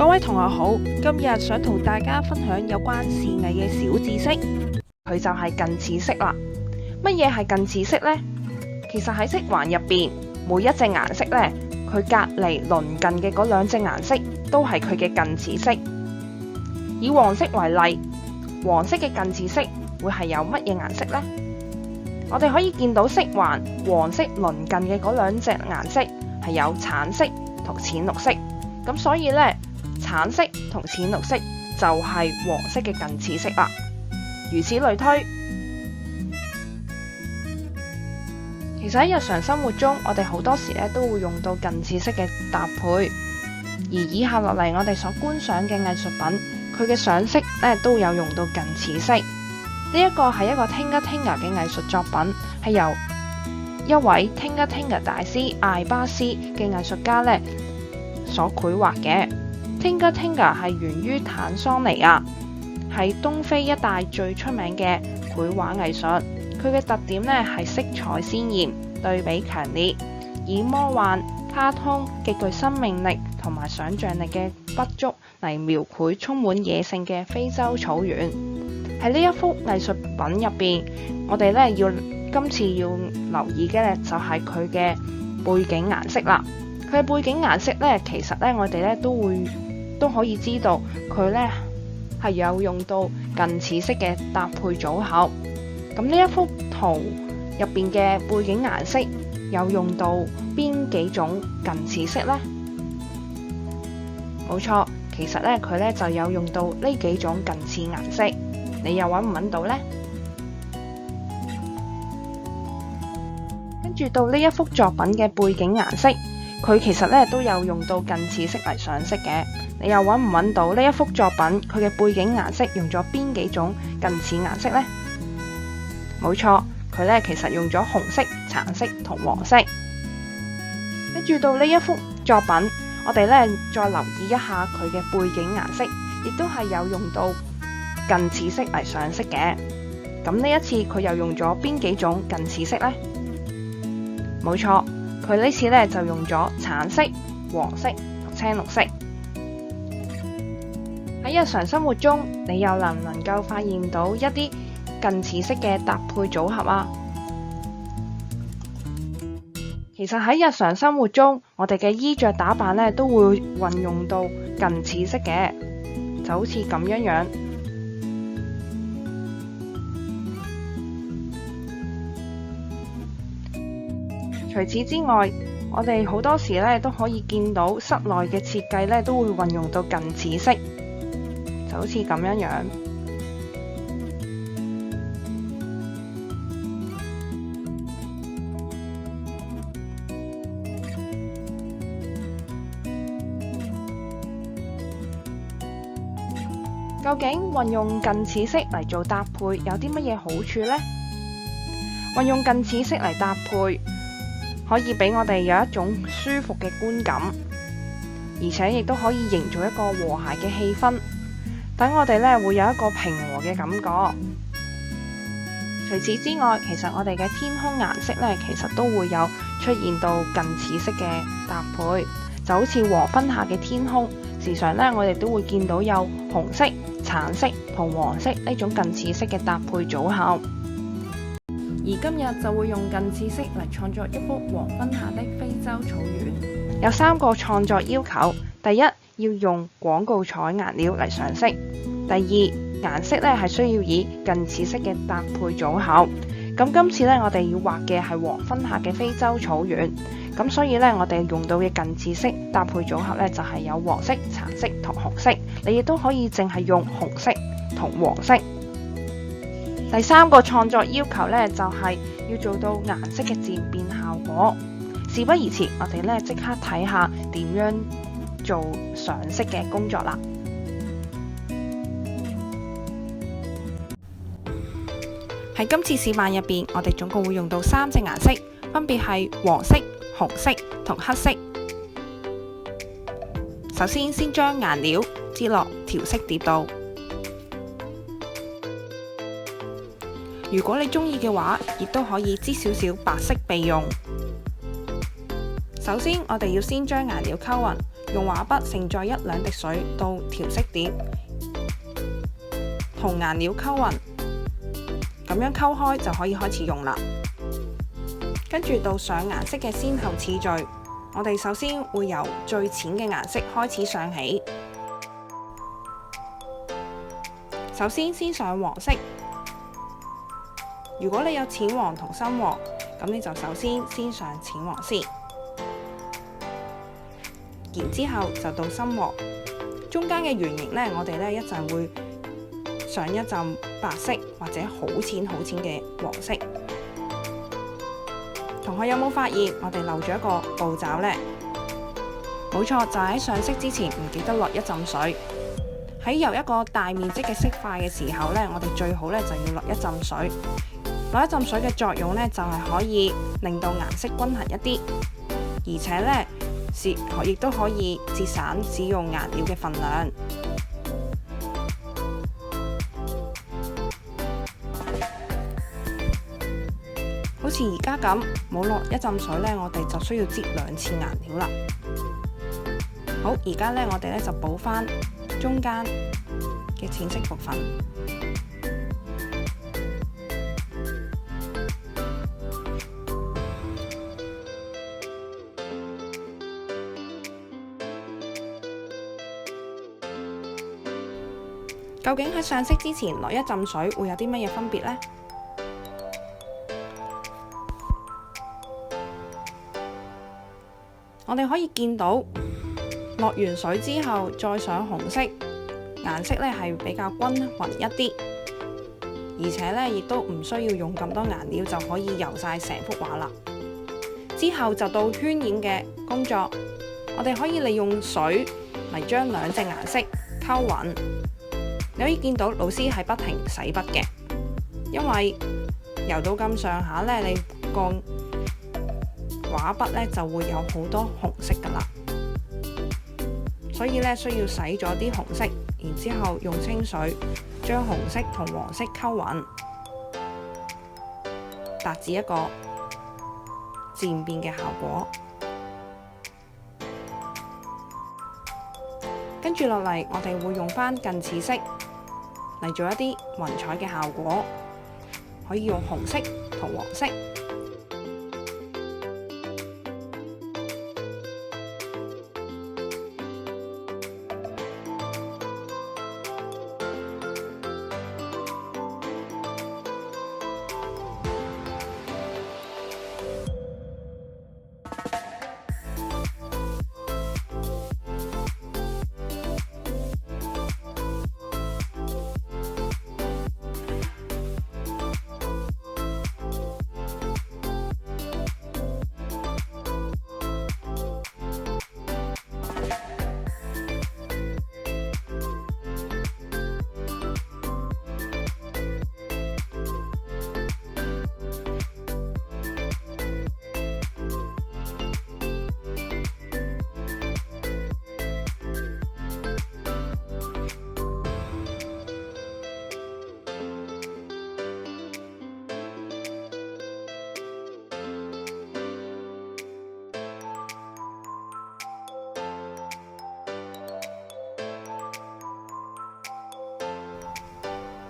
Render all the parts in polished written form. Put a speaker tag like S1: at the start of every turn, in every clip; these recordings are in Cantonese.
S1: 各位同學好，今日想同大家分享有關視藝嘅小知識，佢就係近似色啦。乜嘢係近似色呢？其實喺色環入邊，每一隻顏色呢，佢隔離鄰近嘅嗰兩隻顏色都係佢嘅近似色。以黃色為例，黃色嘅近似色會係有乜嘢顏色呢？我哋可以見到色環黃色鄰近嘅嗰兩隻顏色係有橙色同淺綠色，咁所以呢，橙色同淺綠色就係黃色嘅近似色啦。如此類推。其實喺日常生活中，我哋好多時咧都會用到近似色嘅搭配。而以下落嚟，我哋所觀賞嘅藝術品，佢嘅上色咧都有用到近似色。呢一個係一個 Tinga Tinga 嘅藝術作品，係由一位 Tinga Tinga 大師艾巴斯嘅藝術家咧所繪畫嘅。Tinga Tinga 係源於坦桑尼亞，係東非一帶最出名嘅繪畫藝術。佢嘅特點咧係色彩鮮豔、對比強烈，以魔幻、卡通、極具生命力同埋想像力嘅筆觸嚟描繪充滿野性嘅非洲草原。喺呢一幅藝術品入邊，我哋咧今次要留意嘅咧就係佢嘅背景顏色啦。佢嘅背景顏色咧，其實咧我哋咧都可以知道佢咧係有用到近似色嘅搭配組合。咁呢一幅圖入邊嘅背景顏色有用到邊幾種近似色呢？冇錯，其實咧佢咧就有用到呢幾種近似顏色。你又揾唔揾到呢？跟住到呢一幅作品嘅背景顏色，佢其實咧都有用到近似色嚟上色嘅。你又揾唔揾到呢一幅作品佢嘅背景顏色用咗邊幾種近似顏色呢？冇錯，佢咧其實用咗紅色、橙色同黃色。跟住到呢一幅作品，我哋咧再留意一下佢嘅背景顏色，亦都係有用到近似色嚟上色嘅。咁呢一次佢又用咗邊幾種近似色呢？冇錯，佢呢次咧就用咗橙色、黃色同青綠色。喺日常生活中，你又能唔能夠發現到一啲近似色嘅搭配組合啊？其實喺日常生活中，我哋嘅衣着打扮咧都會運用到近似色嘅，就好似咁樣。除此之外，我哋好多時咧都可以見到室內嘅設計咧都會運用到近似色，就好似咁樣。究竟運用近似色嚟做搭配有啲乜嘢好處呢？運用近似色嚟搭配，可以俾我哋有一種舒服嘅觀感，而且亦都可以營造一個和諧嘅氣氛，等我哋咧會有一個平和嘅感覺。除此之外，其實我哋嘅天空顏色咧，其實都會有出現到近似色嘅搭配，就好似黃昏下嘅天空，時常咧我哋都會見到有紅色、橙色同黃色呢種近似色嘅搭配組合。而今日就會用近似色嚟創作一幅黃昏下的非洲草原。有3個創作要求：第一，要用廣告彩顏料嚟上色；第二，顏色咧係需要以近似色嘅搭配組合。咁今次咧我哋要畫嘅係黃昏下嘅非洲草原，咁所以咧我哋用到嘅近似色搭配組合咧就係有黃色、橙色同紅色。你亦都可以淨係用紅色同黃色。第3個創作要求咧，就係要做到顏色嘅漸變效果。事不宜遲，我哋咧即刻睇下點樣做上色嘅工作啦。喺今次示範入邊，我哋總共會用到3隻顏色，分別係黃色、紅色同黑色。首先將顏料擠落調色碟度。如果你中意嘅話，亦都可以擠少少白色備用。首先，我哋要先將顏料溝勻，用畫筆盛載1-2滴水到調色碟，同顏料溝勻，咁樣溝開就可以開始用啦。跟住到上顏色嘅先後次序，我哋首先會由最淺嘅顏色開始上起。首先上黃色，如果你有淺黃同深黃，咁你就首先上淺黃先，然之後就到深黃。中間嘅圓形呢，我哋一陣會上一陣白色或者好淺嘅黃色。同學有冇發現我哋漏咗一個步驟呢？冇錯，就喺上色之前唔記得落一浸水。喺由一個大面積嘅色塊嘅時候呢，我哋最好就要落一浸水。落一浸水嘅作用呢，就係可以令到顏色均衡一啲，而且呢，亦都可以節省使用顏料嘅份量。好似而家咁，冇落一浸水呢，我哋就需要擠2次顏料啦。好，而家呢，我哋就補返中間嘅淺色部分。究竟喺上色之前落一浸水會有啲乜嘢分別呢？我哋可以見到，落完水之後再上紅色，顏色係比較均勻一啲，而且亦都唔需要用咁多顏料就可以油晒成幅畫啦。之後就到渲染嘅工作，我哋可以利用水嚟將2隻顏色溝勻。你可以見到老師係不停洗筆嘅，因為油到咁上下呢，你個畫筆就會有好多紅色噶啦，所以需要洗咗啲紅色，然之後用清水將紅色同黃色溝勻，達至一個漸變嘅效果。跟住落嚟，我哋會用返近似色嚟做一啲雲彩嘅效果，可以用紅色同黃色。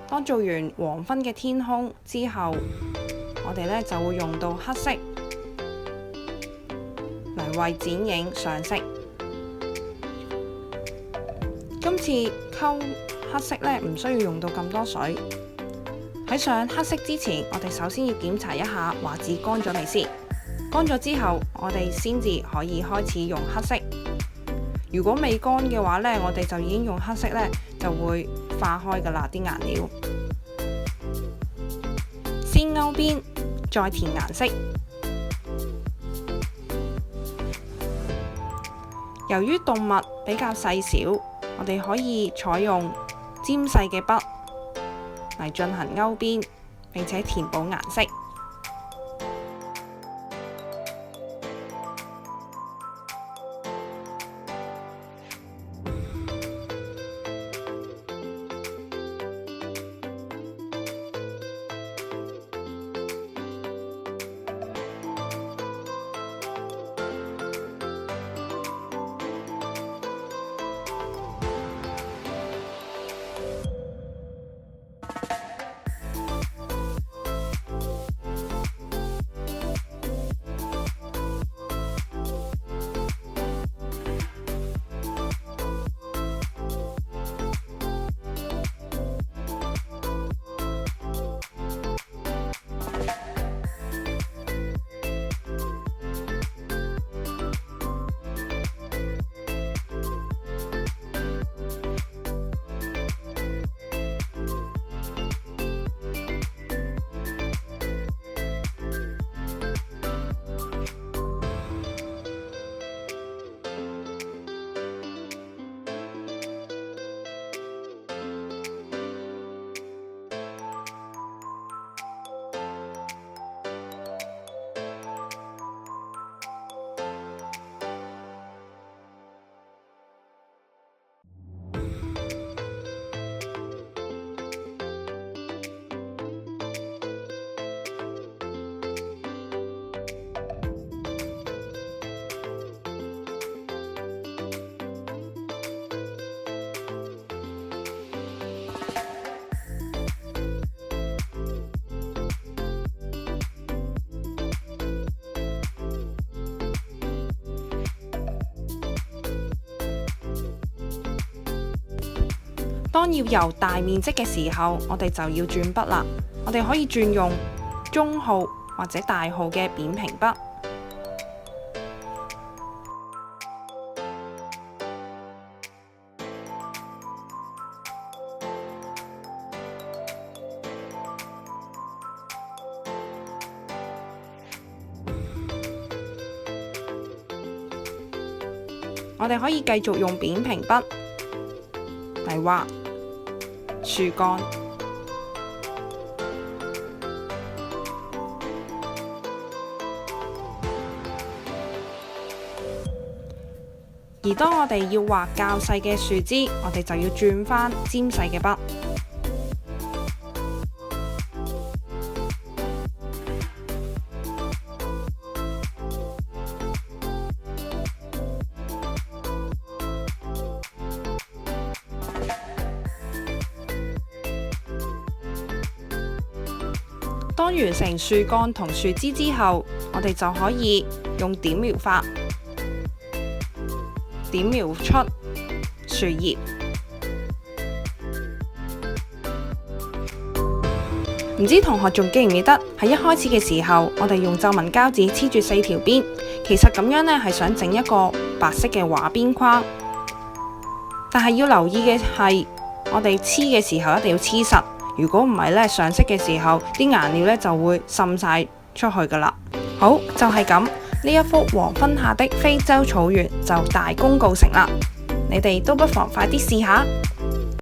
S1: 當做完黃昏嘅天空之後，我哋就會用到黑色嚟為剪影上色。今次溝黑色唔需要用到咁多水。喺上黑色之前，我哋首先要檢查一下畫紙乾咗未先。乾咗之後，我哋先至可以開始用黑色。如果未乾嘅話我哋就已經用黑色就會化開㗎啦啲顏料。先勾邊，再填顏色。由於動物比較細小，我哋可以採用尖細嘅筆嚟進行勾邊，並且填補顏色。當要油大面積嘅時候，我哋就要轉筆啦。我哋可以轉用中號或者大號嘅扁平筆。我哋可以繼續用扁平筆嚟畫樹幹。而當我哋要畫較細嘅樹枝，我哋就要轉返尖細嘅筆。當完成樹幹同樹枝之後，我哋就可以用點描法點描出樹葉。唔知同學仲記唔記得喺一開始嘅時候，我哋用皺紋膠紙黐住4條邊，其實咁樣呢係想整一個白色嘅畫邊框。但係要留意嘅係，我哋黐嘅時候一定要黐實。如果唔係呢，上色嘅時候啲顏料呢就會滲晒出去噶啦。好，就係咁，呢一幅黃昏下的非洲草原就大功告成啦。你哋都不妨快啲試下。